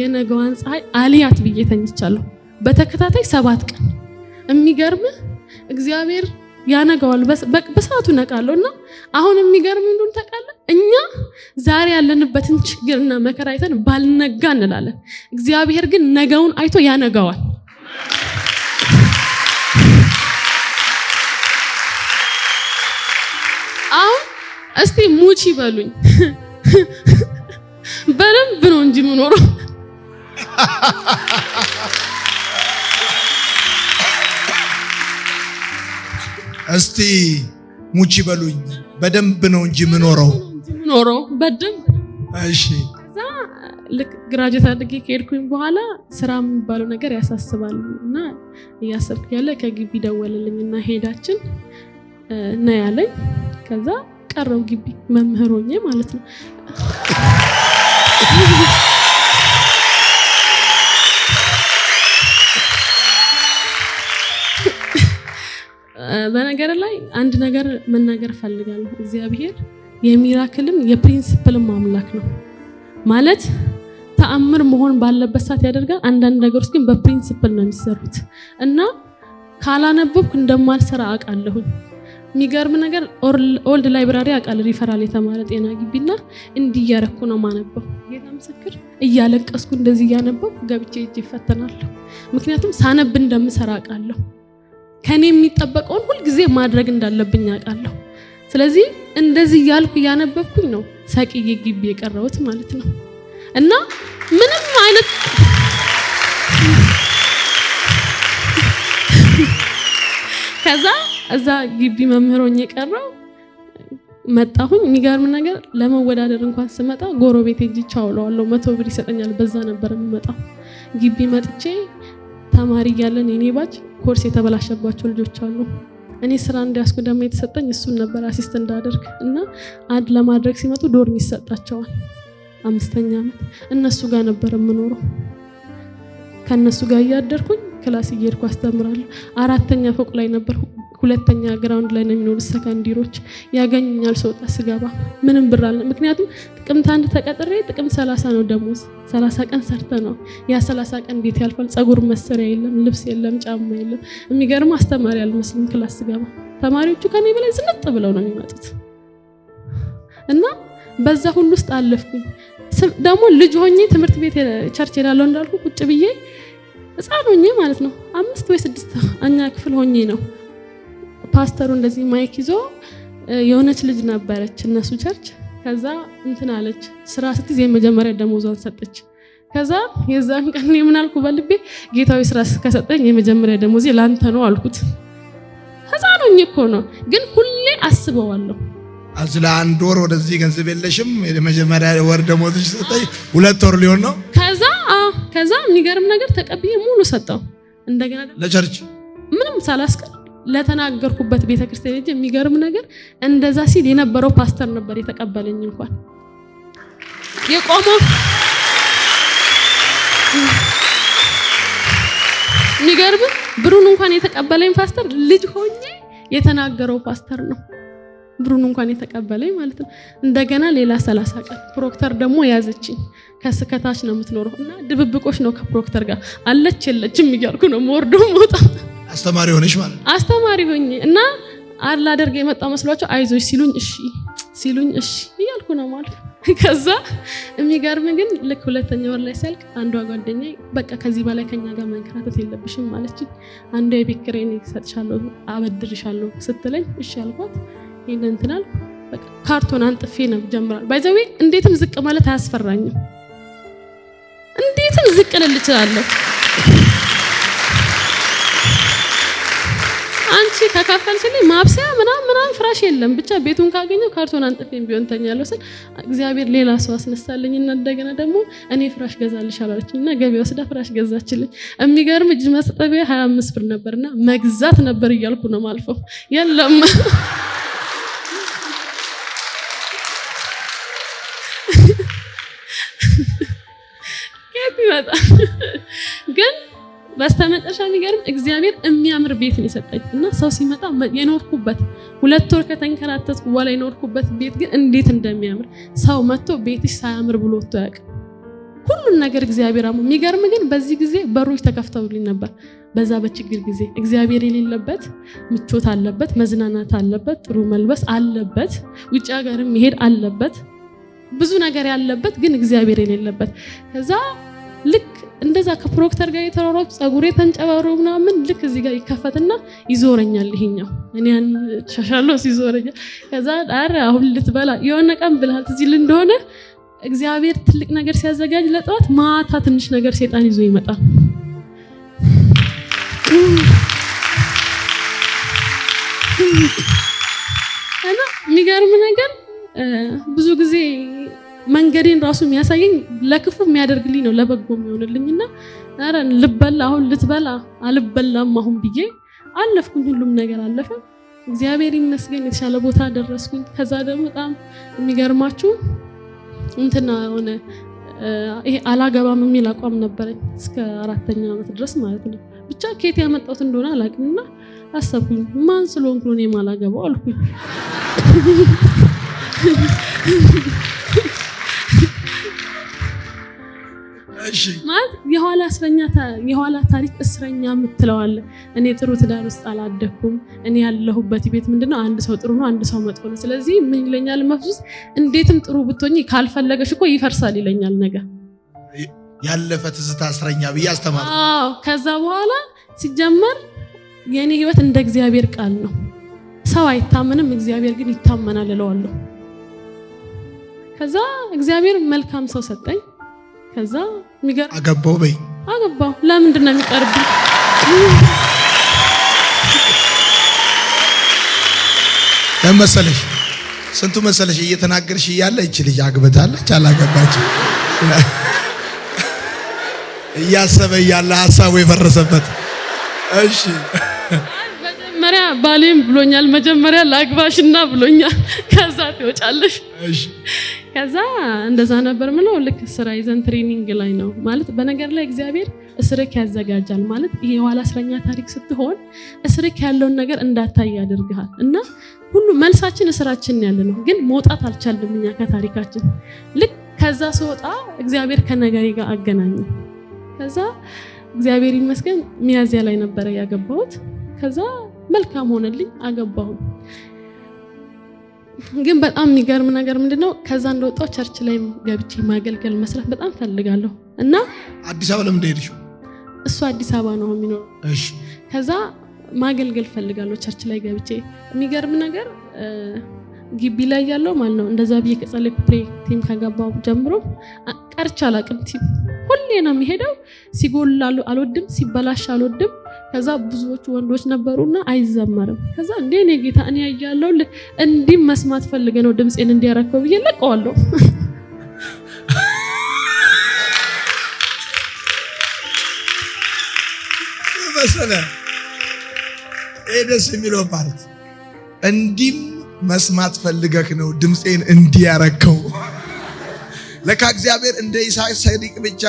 የነገዋን ፀሐይ አልያት ብዬ ተኝቻለሁ በተከታታይ 7 ቀን። የሚገርም እግዚአብሔር ያነጋዋል በሰዓቱ ነቃለውና አሁን የሚገርም እንደሆነ ታውቃለህ እኛ ዛሬ ያለንበትን ችግርና መከራ አይተን ባልነጋ እንላለን። እግዚአብሔር ግን ነገውን አይቶ ያነጋዋል። አሁን እስቲ ሙቺ በሉኝ በደንብ ነው እንጂ ምኖረው እስቲ ሙቺ በሉኝ። በደንብ ነው እንጂ ምኖረው በደንብ። እሺ ከዛ ልክ ግራጁዌት አድርጌ ከሄድኩኝ በኋላ ስራ የሚባለው ነገር ያሳስባል እና እያሰብኩ ያለ ከግቢ ደወለልኝና ሄዳችን እና ያለኝ ከዛ ቀረው ግቢ መምህር ሆኜ ማለት ነው። በነገር ላይ አንድ ነገር መናገር ፈልጋለሁ። እግዚአብሔር የሚራክልም የፕሪንሲፕልም አምላክ ነው ማለት ተአምር መሆን ባለበት ሰዓት ያደርጋል። አንዳንድ ነገሮች ግን በፕሪንሲፕል ነው የሚሰሩት እና ካላነበብኩ እንደማልሰራ አውቃለሁ። የሚገርም ነገር ኦልድ ላይብራሪ አውቃለሁ፣ ሪፈራል የተማረ ጤና ግቢና እንዲህ እያረኩ ነው ማነበው። ጌታ ምስክር እያለቀስኩ እንደዚህ እያነበብኩ ገብቼ እጅ ይፈተናለሁ። ምክንያቱም ሳነብ እንደምሰራ አውቃለሁ። ከኔ የሚጠበቀውን ሁሉ ጊዜ ማድረግ እንዳለብኝ አውቃለሁ። ስለዚህ እንደዚህ እያልኩ እያነበብኩኝ ነው ሰቂዬ ግቢ የቀረሁት ማለት ነው እና ምንም አይነት ከዛ እዛ ግቢ መምህር ሆኜ ቀረው መጣሁኝ። የሚገርም ነገር ለመወዳደር እንኳን ስመጣ ጎረቤቴ እጅ ቻውለዋለሁ 100 ብር ይሰጠኛል። በዛ ነበር የምመጣው። ግቢ መጥቼ ተማሪ ያለን የኔ ባች ኮርስ የተበላሸባቸው ልጆች አሉ። እኔ ስራ እንዲያስኩ ደግሞ የተሰጠኝ እሱን ነበር አሲስት እንዳደርግ እና አድ ለማድረግ ሲመጡ ዶርም ይሰጣቸዋል። 5ኛ ዓመት እነሱ ጋር ነበር የምኖረው። ከነሱ ጋር እያደርኩኝ ክላስ እየሄድኩ አስተምራለሁ። 4ኛ ፎቅ ላይ ነበር፣ 2ኛ ግራውንድ ላይ ነው የሚኖሩት ሰከንዲሮች። ያገኙኛል ስወጣ ስገባ ምንም ብር አለ። ምክንያቱም ጥቅምት 1 ተቀጥሬ ጥቅምት 30 ነው ደሞዝ። 30 ቀን ሰርተ ነው ያ 30 ቀን ቤት ያልፋል። ጸጉር መሰሪያ የለም፣ ልብስ የለም፣ ጫማ የለም። የሚገርም አስተማሪ አልመስልም ክላስ ስገባ። ተማሪዎቹ ከኔ በላይ ዝንጥ ብለው ነው የሚመጡት እና በዛ ሁሉ ውስጥ አለፍኩኝ። ደግሞ ልጅ ሆኜ ትምህርት ቤት ቸርች ሄዳለሁ እንዳልኩ ቁጭ ብዬ ህፃን ሆኜ ማለት ነው 5 ወይ 6ኛ ክፍል ሆኜ ነው ፓስተሩ እንደዚህ ማይክ ይዞ የሆነች ልጅ ነበረች እነሱ ቸርች። ከዛ እንትን አለች ስራ ስትይዝ የመጀመሪያ ደሞዟን ሰጠች። ከዛ የዛን ቀን ምን አልኩ በልቤ ጌታዊ ስራ ከሰጠኝ የመጀመሪያ ደሞዜ ላንተ ነው አልኩት። ህፃን ሆኜ እኮ ነው ግን ሁሌ አስበዋለሁ። አዝላ 1 ወር ወደዚህ ገንዘብ የለሽም የመጀመሪያ ወር ደሞዝሽ ሰጠኝ 2 ወር ሊሆን ነው። ከዛ የሚገርም ነገር ተቀብዬ ሙሉ ሰጠው። እንደገና ለቸርች ምንም ሳላስቀር ለተናገርኩበት ቤተክርስቲያን እጄ የሚገርም ነገር እንደዛ ሲል የነበረው ፓስተር ነበር የተቀበለኝ። እንኳን የቆመው የሚገርም ብሩን እንኳን የተቀበለኝ ፓስተር ልጅ ሆኜ የተናገረው ፓስተር ነው። ብሩን እንኳን የተቀበለኝ ማለት ነው። እንደገና ሌላ 30 ቀን ፕሮክተር ደግሞ ያዘችኝ። ከስከታች ነው የምትኖረው እና ድብብቆሽ ነው ከፕሮክተር ጋር አለች የለችም እያልኩ ነው ወርዶ ሞታ አስተማሪ ሆነሽ ማለት አስተማሪ ሆኜ እና አላደርግ የመጣ መስሏቸው አይዞሽ ሲሉኝ እሺ እያልኩ ነው ማለት። ከዛ የሚገርም ግን ልክ 2ኛ ወር ላይ ሳልክ አንዷ ጓደኛዬ በቃ ከዚህ በላይ ከኛ ጋር መንከራተት የለብሽም ማለችኝ። አንዷ የቤት ኪራይ እሰጥሻለሁ አበድርሻለሁ ስትለኝ እሺ አልኳት። ይሄን እንትናል በቃ ካርቶን አንጥፌ ነው ጀምራል። ባይዘዌ እንዴትም ዝቅ ማለት አያስፈራኝም። እንዴትም ዝቅ ልል እችላለሁ። አንቺ ከከፈልሽልኝ ማብሰያ ምናምን ፍራሽ የለም ብቻ ቤቱን ካገኘው ካርቶን አንጥፌም ቢሆን ተኛለሁ ስል እግዚአብሔር ሌላ ሰው አስነሳልኝና እንደገና ደግሞ እኔ ፍራሽ ገዛልሻለሁ አለችኝና ገበያ ወስዳ ፍራሽ ገዛችልኝ። የሚገርም እጅ መስጠቢያ 25 ብር ነበርና መግዛት ነበር እያልኩ ነው ማልፈው የለም ግን በስተመጨረሻ የሚገርም እግዚአብሔር የሚያምር ቤት ነው የሰጠኝ እና ሰው ሲመጣ የኖርኩበት 2 ወር ከተንከራተትኩ በኋላ የኖርኩበት ቤት ግን እንዴት እንደሚያምር ሰው መጥቶ ቤትሽ ሳያምር ብሎ ወጥቶ ያውቅ። ሁሉን ነገር እግዚአብሔር አሙ። የሚገርም ግን በዚህ ጊዜ በሮች ተከፍተውልኝ ነበር። በዛ በችግር ጊዜ እግዚአብሔር የሌለበት ምቾት አለበት፣ መዝናናት አለበት፣ ጥሩ መልበስ አለበት፣ ውጭ ሀገርም መሄድ አለበት፣ ብዙ ነገር ያለበት ግን እግዚአብሔር የሌለበት። ከዛ ልክ እንደዛ ከፕሮክተር ጋር የተራራኩ ጸጉሬ ተንጨባሮ ምናምን ልክ እዚህ ጋር ይከፈትና ይዞረኛል። ይሄኛው እኔ ሻሻለው ሲዞረኛል። ከዛ ዳር አሁን ልትበላ የሆነ ቀን ብልሃት እዚህ እንደሆነ እግዚአብሔር ትልቅ ነገር ሲያዘጋጅ ለጠዋት ማታ ትንሽ ነገር ሰይጣን ይዞ ይመጣል። እና የሚገርም ነገር ብዙ ጊዜ መንገዴን ራሱ የሚያሳየኝ ለክፉ የሚያደርግልኝ ነው ለበጎ የሚሆንልኝና አረ ልበላ አሁን ልትበላ አልበላም አሁን ብዬ አለፍኩኝ። ሁሉም ነገር አለፈ። እግዚአብሔር ይመስገን የተሻለ ቦታ ደረስኩኝ። ከዛ ደግሞ በጣም የሚገርማችሁ እንትና ሆነ ይሄ አላገባም የሚል አቋም ነበረኝ እስከ 4ኛ ዓመት ድረስ ማለት ነው። ብቻ ከየት ያመጣሁት እንደሆነ አላውቅምና አሰብኩኝ ማን ስለሆንኩ ነው የማላገባው አልኩኝ። እሺ ማለት የኋላ ታሪክ እስረኛ የምትለዋለ። እኔ ጥሩ ትዳር ውስጥ አላደኩም። እኔ ያለሁበት ቤት ምንድነው አንድ ሰው ጥሩ ነው አንድ ሰው መጥፎ ነው። ስለዚህ ምን ይለኛል መፍሱስ እንዴትም ጥሩ ብትሆኚ ካልፈለገሽ እኮ ይፈርሳል ይለኛል ነገር ያለፈ ትዝታ እስረኛ ብዬ አስተማር። ከዛ በኋላ ሲጀመር የኔ ህይወት እንደ እግዚአብሔር ቃል ነው። ሰው አይታመንም፣ እግዚአብሔር ግን ይታመናል እለዋለሁ። ከዛ እግዚአብሔር መልካም ሰው ሰጠኝ። ከዛ አገባው በይ አገባው። ለምንድን ነው የሚቀርብኝ? ለመሰለሽ ስንቱ መሰለሽ እየተናገርሽ እያለ እቺ ልጅ አግብታለች አላገባች እያሰበ እያለ ሐሳቡ የፈረሰበት። እሺ መጀመሪያ ባሌም ብሎኛል፣ መጀመሪያ ላግባሽና ብሎኛል። ከዛ ትወጫለሽ። እሺ ከዛ እንደዛ ነበር ምለው። ልክ ስራ ይዘን ትሬኒንግ ላይ ነው ማለት። በነገር ላይ እግዚአብሔር እስርክ ያዘጋጃል ማለት። ይሄ የኋላ እስረኛ ታሪክ ስትሆን እስርክ ያለውን ነገር እንዳታይ ያደርግሃል። እና ሁሉ መልሳችን እስራችን ያለ ነው፣ ግን መውጣት አልቻልንም እኛ ከታሪካችን። ልክ ከዛ ስወጣ እግዚአብሔር ከነገሬ ጋር አገናኘ። ከዛ እግዚአብሔር ይመስገን ሚያዝያ ላይ ነበረ ያገባሁት። ከዛ መልካም ሆነልኝ አገባሁ። ግን በጣም የሚገርም ነገር ምንድነው ከዛ እንደወጣው ቸርች ላይ ገብቼ ማገልገል መስራት በጣም ፈልጋለሁ። እና አዲስ አበባ ለምን ሄድሽው? እሱ አዲስ አበባ ነው የሚኖረው። እሺ ከዛ ማገልገል ፈልጋለሁ ቸርች ላይ ገብቼ። የሚገርም ነገር ግቢ ላይ ያለው ማለት ነው እንደዛ ብዬ ከጸለይኩ ፕሬ ቲም ከገባው ጀምሮ ቀርቻ አላቅም። ቲም ሁሌ ነው የሚሄደው። ሲጎላሉ አልወድም፣ ሲበላሽ አልወድም። ከዛ ብዙዎቹ ወንዶች ነበሩና አይዘመርም። ከዛ እንዴ እኔ ጌታ እኔ ያያለው እንዲህ መስማት ፈልገ ነው ድምጼን እንዲያረከው ብዬ ለቀዋለሁ። መሰለ ደስ የሚለው ፓርት እንዲህ መስማት ፈልገክ ነው ድምጼን እንዲያረከው። ለካ እግዚአብሔር እንደ ኢሳይያስ ሰዲቅ ብቻ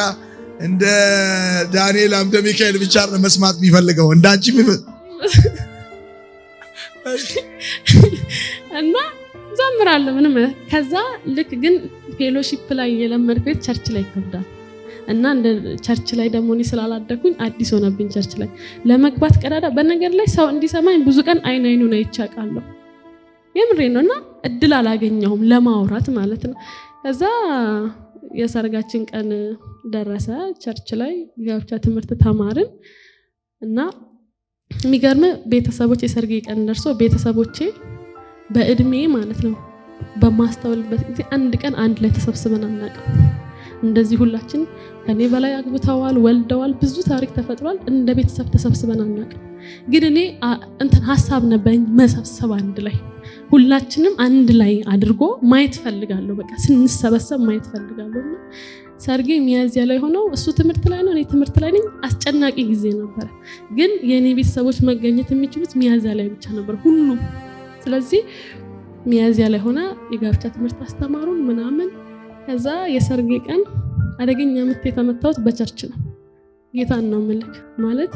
እንደ ዳንኤል አምደ ሚካኤል ብቻ ነው መስማት የሚፈልገው እንዳንቺ እና ዘምራለሁ ምንም። ከዛ ልክ ግን ፌሎሺፕ ላይ የለመድኩት ቸርች ላይ ይከብዳል። እና እንደ ቸርች ላይ ደግሞ እኔ ስላላደኩኝ አዲስ ሆነብኝ ቸርች ላይ ለመግባት ቀዳዳ። በነገር ላይ ሰው እንዲሰማኝ ብዙ ቀን አይኑን አይቻቃለሁ። የምሬ ነውና እድል አላገኘሁም ለማውራት ማለት ነው። ከዛ የሰርጋችን ቀን ደረሰ። ቸርች ላይ ጋብቻ ትምህርት ተማርን። እና የሚገርም ቤተሰቦቼ የሰርጌ ቀን ደርሶ ቤተሰቦቼ በእድሜ ማለት ነው በማስተውልበት ጊዜ አንድ ቀን አንድ ላይ ተሰብስበን አናውቅም። እንደዚህ ሁላችን ከኔ በላይ አግብተዋል፣ ወልደዋል፣ ብዙ ታሪክ ተፈጥሯል። እንደ ቤተሰብ ተሰብስበን አናውቅም። ግን እኔ እንትን ሐሳብ ነበረኝ መሰብሰብ አንድ ላይ ሁላችንም አንድ ላይ አድርጎ ማየት ፈልጋለሁ። በቃ ስንሰበሰብ ማየት ፈልጋለሁና ሰርጌ ሚያዝያ ላይ ሆነው እሱ ትምህርት ላይ ነው እኔ ትምህርት ላይ ነኝ። አስጨናቂ ጊዜ ነበር። ግን የኔ ቤተሰቦች መገኘት የሚችሉት ሚያዝያ ላይ ብቻ ነበር ሁሉም። ስለዚህ ሚያዝያ ላይ ሆነ የጋብቻ ትምህርት አስተማሩን ምናምን። ከዛ የሰርጌ ቀን አደገኛ ምት የተመታሁት በቸርች ነው። ጌታን ነው ምልክ ማለት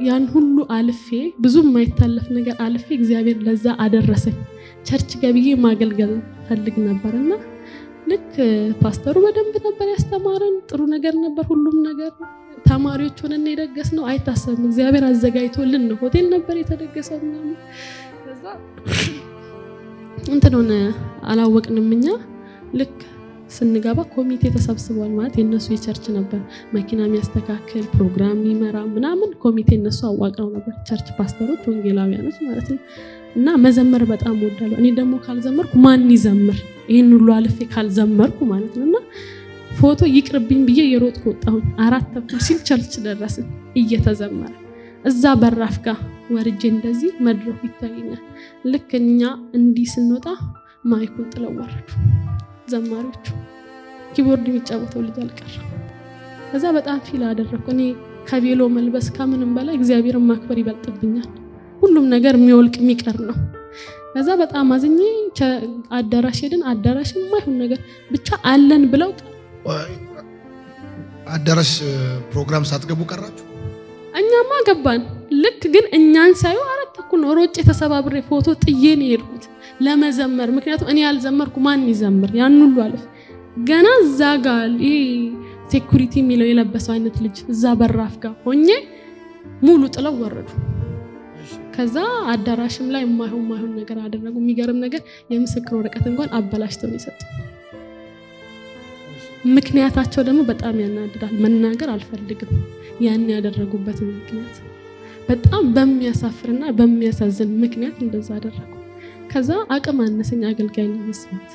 ያን ሁሉ አልፌ ብዙ የማይታለፍ ነገር አልፌ እግዚአብሔር ለዛ አደረሰኝ። ቸርች ገብዬ ማገልገል ፈልግ ነበርና ልክ ፓስተሩ በደንብ ነበር ያስተማረን። ጥሩ ነገር ነበር ሁሉም ነገር። ተማሪዎች ሆነን የደገስነው አይታሰብም። እግዚአብሔር አዘጋጅቶልን ነው። ሆቴል ነበር የተደገሰው ምናምን። ከዛ እንትን ሆነ አላወቅንም እኛ። ልክ ስንገባ ኮሚቴ ተሰብስቧል ማለት የነሱ የቸርች ነበር መኪና የሚያስተካክል ፕሮግራም የሚመራ ምናምን ኮሚቴ እነሱ አዋቅረው ነበር። ቸርች ፓስተሮች ወንጌላውያኖች ማለት ነው። እና መዘመር በጣም ወዳለሁ። እኔ ደግሞ ካልዘመርኩ ማን ይዘምር? ይሄን ሁሉ አልፌ ካልዘመርኩ ማለት ነውና ፎቶ ይቅርብኝ ብዬ የሮጥኩ ወጣሁኝ። 4 ተኩል ሲል ቸርች ደረስን እየተዘመረ። እዛ በራፍ ጋር ወርጄ እንደዚህ መድረኩ ይታየኛል። ልክ እኛ እንዲህ ስንወጣ ማይኩን ጥለው ወረዱ ዘማሪዎቹ። ኪቦርድ የሚጫወተው ልጅ አልቀረም። ከዛ በጣም ፊል አደረኩ። እኔ ከቬሎ መልበስ ከምንም በላይ እግዚአብሔርን ማክበር ይበልጥብኛል። ሁሉም ነገር የሚወልቅ የሚቀር ነው። ከዛ በጣም አዝኜ አዳራሽ ሄድን። አዳራሽ የማይሆን ነገር ብቻ አለን ብለው አዳራሽ ፕሮግራም ሳትገቡ ቀራችሁ? እኛማ ገባን። ልክ ግን እኛን ሳዩ አራት ተኩል ነው ሮጬ ተሰባብሬ ፎቶ ጥዬ ነው የሄድኩት ለመዘመር። ምክንያቱም እኔ ያልዘመርኩ ማን ይዘምር? ያን ሁሉ አለፍ። ገና እዛ ጋር ይሄ ሴኩሪቲ የሚለው የለበሰው አይነት ልጅ እዛ በራፍ ጋር ሆኜ ሙሉ ጥለው ወረዱ። ከዛ አዳራሽም ላይ የማይሆን ነገር አደረጉ። የሚገርም ነገር የምስክር ወረቀት እንኳን አበላሽተው ነው የሰጡት። ምክንያታቸው ደግሞ በጣም ያናድዳል። መናገር አልፈልግም ያን ያደረጉበት ምክንያት። በጣም በሚያሳፍርና በሚያሳዝን ምክንያት እንደዛ አደረጉ። ከዛ አቅም አነሰኝ አገልጋይ ለመስማት።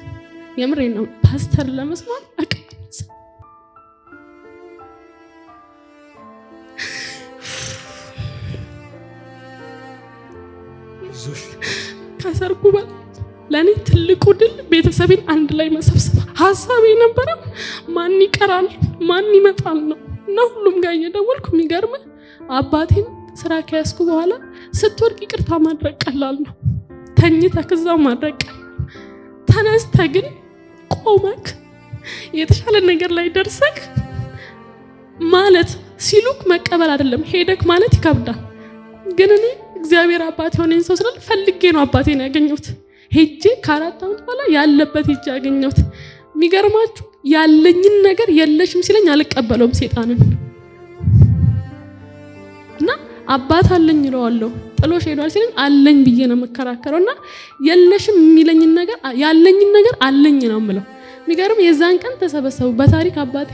የምሬን ነው ፓስተር ለመስማት አቅም አነሰኝ። ከሰርጉ በኋላ ለኔ ትልቁ ድል ቤተሰቤን አንድ ላይ መሰብሰብ ሐሳቤ ነበር። ማን ይቀራል ማን ይመጣል ነው እና ሁሉም ጋር እየደወልኩ የሚገርም አባቴን ስራ ከያዝኩ በኋላ ስትወርቅ ይቅርታ ማድረግ ቀላል ነው። ተኝተህ ከዛው ማድረግ ተነስተህ ግን ቆመክ የተሻለ ነገር ላይ ደርሰክ ማለት ሲሉክ መቀበል አይደለም ሄደክ ማለት ይከብዳል። ግን እኔ እግዚአብሔር አባቴ ሆነኝ ሰው ስላል ፈልጌ ነው አባቴን ያገኘሁት። ሄጄ ከ4 ዓመት በኋላ ያለበት ሄጄ ያገኘሁት። የሚገርማችሁ ያለኝን ነገር የለሽም ሲለኝ አልቀበለውም ሴጣንን እና አባት አለኝ ይለዋለሁ። ጥሎሽ ሄዷል ሲለኝ አለኝ ብዬ ነው መከራከረውና የለሽም የሚለኝን ነገር ያለኝን ነገር አለኝ ነው የምለው። የሚገርም የዛን ቀን ተሰበሰቡ። በታሪክ አባቴ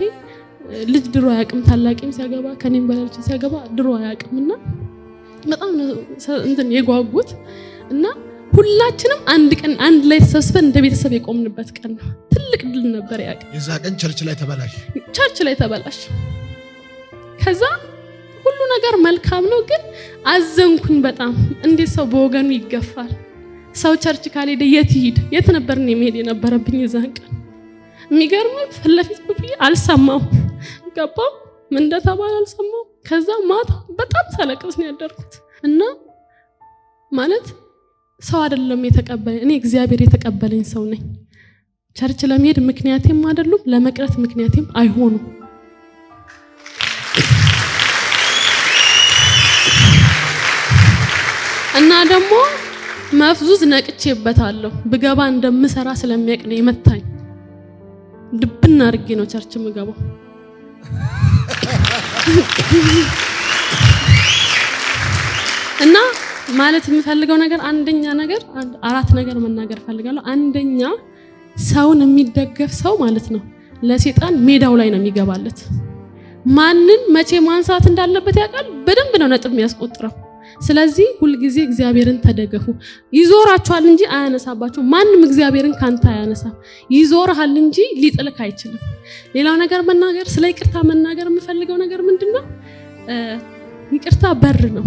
ልጅ ድሮ አያውቅም። ታላቂም ሲያገባ ከኔም በላልች ሲያገባ ድሮ አያውቅምና በጣም እንትን የጓጉት እና ሁላችንም አንድ ቀን አንድ ላይ ተሰብስበን እንደ ቤተሰብ የቆምንበት ቀን ነው። ትልቅ ድል ነበር ያ ቀን። የዛ ቀን ቸርች ላይ ተበላሽ። ከዛ ሁሉ ነገር መልካም ነው፣ ግን አዘንኩኝ በጣም። እንዴት ሰው በወገኑ ይገፋል? ሰው ቸርች ካልሄደ የት ይሄድ? የት ነበር እኔ መሄድ የነበረብኝ የዛን ቀን? የሚገርም ፍለፊት ብዬ አልሰማው ገባው ምን እንደተባለ አልሰማው። ከዛ ማታ በጣም ሳለቅስ ነው ያደርኩት እና ማለት ሰው አይደለም የተቀበለኝ፣ እኔ እግዚአብሔር የተቀበለኝ ሰው ነኝ። ቸርች ለመሄድ ምክንያቴም አይደሉም፣ ለመቅረት ምክንያቴም አይሆኑም። እና ደግሞ መፍዙዝ ነቅቼበታለሁ። ብገባ እንደምሰራ ስለሚያውቅ ነው የመታኝ። ድብና አድርጌ ነው ቸርች የምገባው። እና ማለት የምፈልገው ነገር አንደኛ ነገር 4 ነገር መናገር ፈልጋለሁ። አንደኛ ሰውን የሚደገፍ ሰው ማለት ነው ለሰይጣን ሜዳው ላይ ነው የሚገባለት። ማንን መቼ ማንሳት እንዳለበት ያውቃል። በደንብ ነው ነጥብ የሚያስቆጥረው። ስለዚህ ሁልጊዜ እግዚአብሔርን ተደገፉ። ይዞራችኋል እንጂ አያነሳባችሁ። ማንም እግዚአብሔርን ካንተ አያነሳም። ይዞርሃል እንጂ ሊጥልክ አይችልም። ሌላው ነገር መናገር ስለ ይቅርታ መናገር የምፈልገው ነገር ምንድነው? ይቅርታ በር ነው።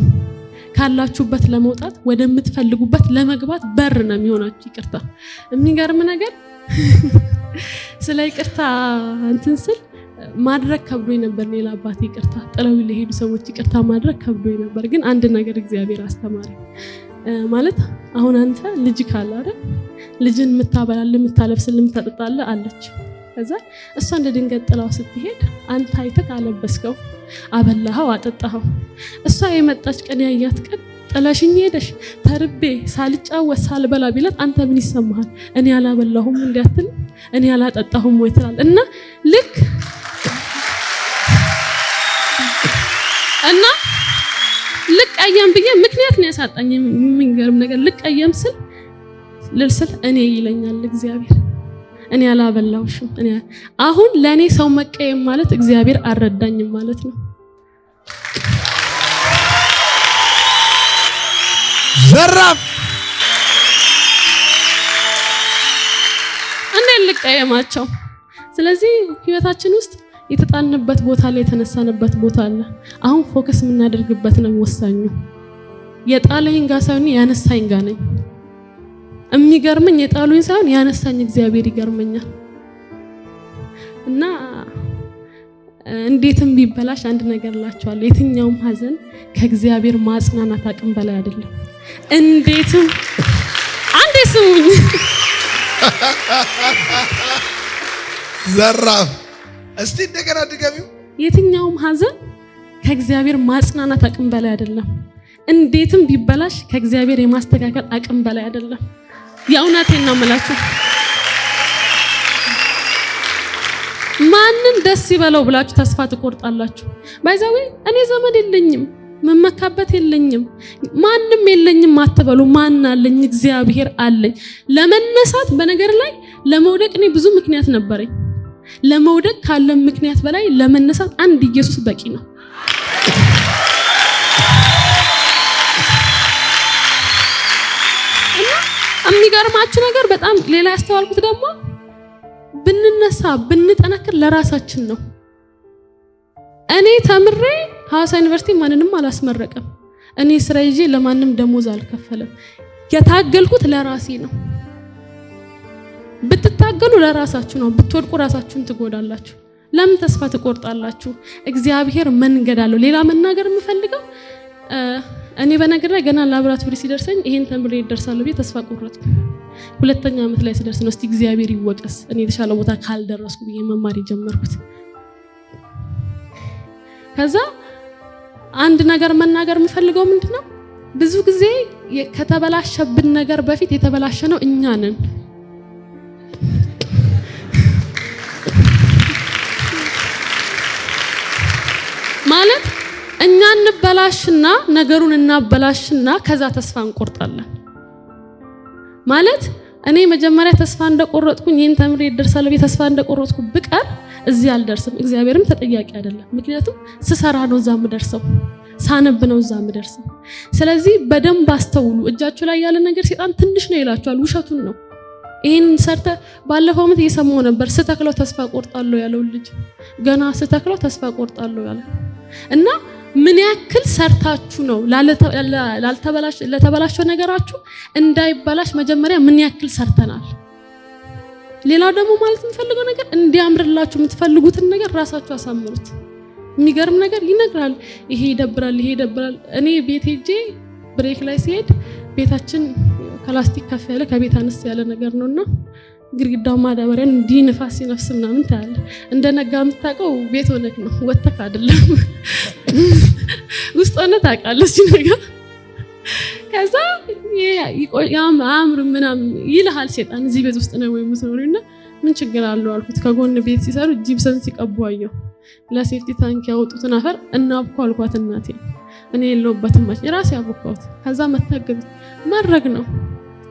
ካላችሁበት ለመውጣት ወደምትፈልጉበት ለመግባት በር ነው የሚሆናችሁ ይቅርታ። የሚገርም ነገር ስለ ይቅርታ እንትን ስል ማድረግ ከብዶኝ ነበር። ሌላ አባት ይቅርታ ጥለው ለሄዱ ሰዎች ይቅርታ ማድረግ ከብዶኝ ነበር። ግን አንድ ነገር እግዚአብሔር አስተማሪ ማለት አሁን አንተ ልጅ ካለ አይደል ልጅን የምታበላል የምታለብስል የምታጠጣለ አለች። ከዛ እሷ እንደ ድንገት ጥላው ስትሄድ አንተ አይተህ አለበስከው፣ አበላኸው፣ አጠጣኸው። እሷ የመጣች ቀን ያያት ቀን ጥለሽኝ ሄደሽ ተርቤ ሳልጫወት ሳልበላ ቢላት አንተ ምን ይሰማሃል? እኔ አላበላሁም እንዲያትል እኔ አላጠጣሁም ወይ ትላለህ። እና ልቀየም ብዬ ምክንያት ነው ያሳጣኝ። የሚገርም ነገር ልቀየም ስል እኔ ይለኛል እግዚአብሔር እኔ አላበላውሽም። አሁን ለኔ ሰው መቀየም ማለት እግዚአብሔር አልረዳኝም ማለት ነው። ዘራፍ እኔ ልቀየማቸው። ስለዚህ ህይወታችን ውስጥ የተጣልንበት ቦታ ላይ የተነሳንበት ቦታ አለ። አሁን ፎከስ የምናደርግበት ነው ወሳኙ። የጣለኝ ጋር ሳይሆን ያነሳኝ ጋር ነኝ። የሚገርመኝ የጣሉኝ ሳይሆን ያነሳኝ እግዚአብሔር ይገርመኛል። እና እንዴትም ቢበላሽ አንድ ነገር እላችኋለሁ፣ የትኛውም ሐዘን ከእግዚአብሔር ማጽናናት አቅም በላይ አይደለም። እንዴትም አንዴ ስሙኝ ዘራፍ እስቲ እንደገና ድገሚው። የትኛውም ሐዘን ከእግዚአብሔር ማጽናናት አቅም በላይ አይደለም። እንዴትም ቢበላሽ ከእግዚአብሔር የማስተካከል አቅም በላይ አይደለም። የእውነቴን ነው የምላችሁ። ማንን ደስ ይበለው ብላችሁ ተስፋ ትቆርጣላችሁ? ባይዛዌ እኔ ዘመድ የለኝም፣ መመካበት የለኝም፣ ማንም የለኝም አትበሉ። ማን አለኝ? እግዚአብሔር አለኝ። ለመነሳት በነገር ላይ ለመውደቅ እኔ ብዙ ምክንያት ነበረኝ። ለመውደቅ ካለ ምክንያት በላይ ለመነሳት አንድ ኢየሱስ በቂ ነው። የሚገርማችሁ ነገር በጣም ሌላ ያስተዋልኩት ደግሞ ብንነሳ ብንጠነክር ለራሳችን ነው። እኔ ተምሬ ሐዋሳ ዩኒቨርሲቲ ማንንም አላስመረቀም። እኔ ስራ ይዤ ለማንም ደሞዝ አልከፈለም። የታገልኩት ለራሴ ነው። ብትታገሉ ለራሳችሁ ነው። ብትወድቁ ራሳችሁን ትጎዳላችሁ። ለምን ተስፋ ትቆርጣላችሁ? እግዚአብሔር መንገድ አለው። ሌላ መናገር የምፈልገው እኔ በነገር ላይ ገና ላብራቶሪ ሲደርሰኝ ይሄን ተምሬ ይደርሳል ብዬ ተስፋ ቆረጥኩ። ሁለተኛ ዓመት ላይ ሲደርስ ነው እስቲ እግዚአብሔር ይወቀስ እኔ የተሻለ ቦታ ካልደረስኩ ብዬ መማር ጀመርኩት። ከዛ አንድ ነገር መናገር የምፈልገው ምንድነው፣ ብዙ ጊዜ ከተበላሸብን ነገር በፊት የተበላሸነው እኛ ነን። ማለት እኛ እንበላሽና ነገሩን እናበላሽና ከዛ ተስፋ እንቆርጣለን። ማለት እኔ መጀመሪያ ተስፋ እንደቆረጥኩኝ ይሄን ተምሬ ይደርሳል ብዬ ተስፋ እንደቆረጥኩ ብቀር እዚህ አልደርስም። እግዚአብሔርም ተጠያቂ አይደለም። ምክንያቱም ስሰራ ነው እዛ ምደርሰው፣ ሳነብ ነው እዛ ምደርሰው። ስለዚህ በደንብ አስተውሉ። እጃችሁ ላይ ያለ ነገር ሰይጣን ትንሽ ነው ይላችኋል፣ ውሸቱን ነው። ይሄን ሰርተ ባለፈው ዓመት እየሰማሁ ነበር። ስተክለው ተስፋ ቆርጣለሁ ያለው ልጅ ገና ስተክለው ተስፋ ቆርጣለሁ ያለ እና ምን ያክል ሰርታችሁ ነው ለተበላሸው ነገራችሁ እንዳይበላሽ መጀመሪያ ምን ያክል ሰርተናል። ሌላው ደግሞ ማለት የምፈልገው ነገር እንዲያምርላችሁ የምትፈልጉትን ነገር ራሳችሁ አሳምሩት። የሚገርም ነገር ይነግራል። ይሄ ይደብራል፣ ይሄ ይደብራል። እኔ ቤት ሄጄ ብሬክ ላይ ሲሄድ ቤታችን ከላስቲክ ከፍ ያለ ከቤት አነስ ያለ ነገር ነውና ግድግዳው ማዳበሪያን እንዲህ ንፋስ ሲነፍስ ምናምን ታያለ። እንደነጋ የምታውቀው ቤት ሆነክ ነው፣ ወተክ አይደለም። ውስጥ ሆነ ታውቃለህ እዚህ ነገር። ከዛ አምር ምናምን ይልሃል ሰይጣን። እዚህ ቤት ውስጥ ነው ወይ የምትኖሪውና ምን ችግር አለው አልኩት። ከጎን ቤት ሲሰሩ ጂፕሰን ሲቀቡ አየሁ። ለሴፍቲ ታንክ ያወጡትን አፈር እናብኩ አልኳት እናቴ። እኔ የለውበትም ማለት ራሴ ያቦካሁት። ከዛ መታገዝ ማድረግ ነው።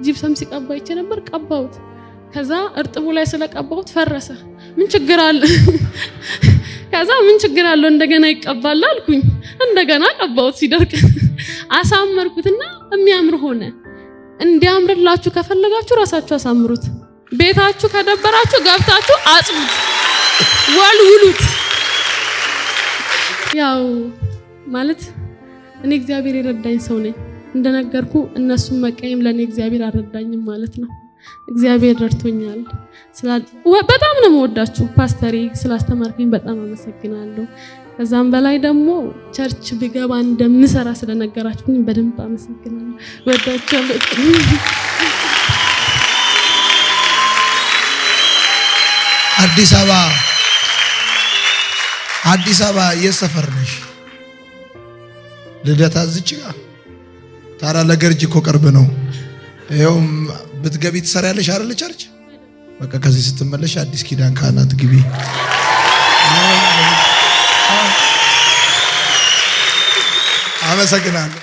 ጂፕሰም ሲቀባ ይቼ ነበር ቀባሁት። ከዛ እርጥቡ ላይ ስለቀባሁት ፈረሰ። ምን ችግር አለ? ከዛ ምን ችግር አለው እንደገና ይቀባል አልኩኝ። እንደገና ቀባሁት። ሲደርቅ አሳመርኩትና የሚያምር ሆነ። እንዲያምርላችሁ ከፈለጋችሁ ራሳችሁ አሳምሩት። ቤታችሁ ከደበራችሁ ገብታችሁ አጽዱት፣ ወልውሉት። ያው ማለት እኔ እግዚአብሔር የረዳኝ ሰው ነኝ እንደነገርኩ። እነሱም መቀየም ለኔ እግዚአብሔር አልረዳኝም ማለት ነው። እግዚአብሔር ረድቶኛል። በጣም ነው የምወዳችሁ ፓስተሪ፣ ስላስተማርከኝ በጣም አመሰግናለሁ። ከዛም በላይ ደግሞ ቸርች ብገባ እንደምሰራ ስለነገራችሁኝ በደንብ አመሰግናለሁ። ወዳችኋለሁ። አዲስ አበባ የሰፈር ነሽ? ልደታ እዚች ጋር ታራ ለገርጂ እኮ ቅርብ ነው። ይሄው ብትገቢ ትሰሪያለሽ አይደል? ቸርች በቃ ከዚህ ስትመለሽ አዲስ ኪዳን ካህናት ግቢ። አመሰግናለሁ።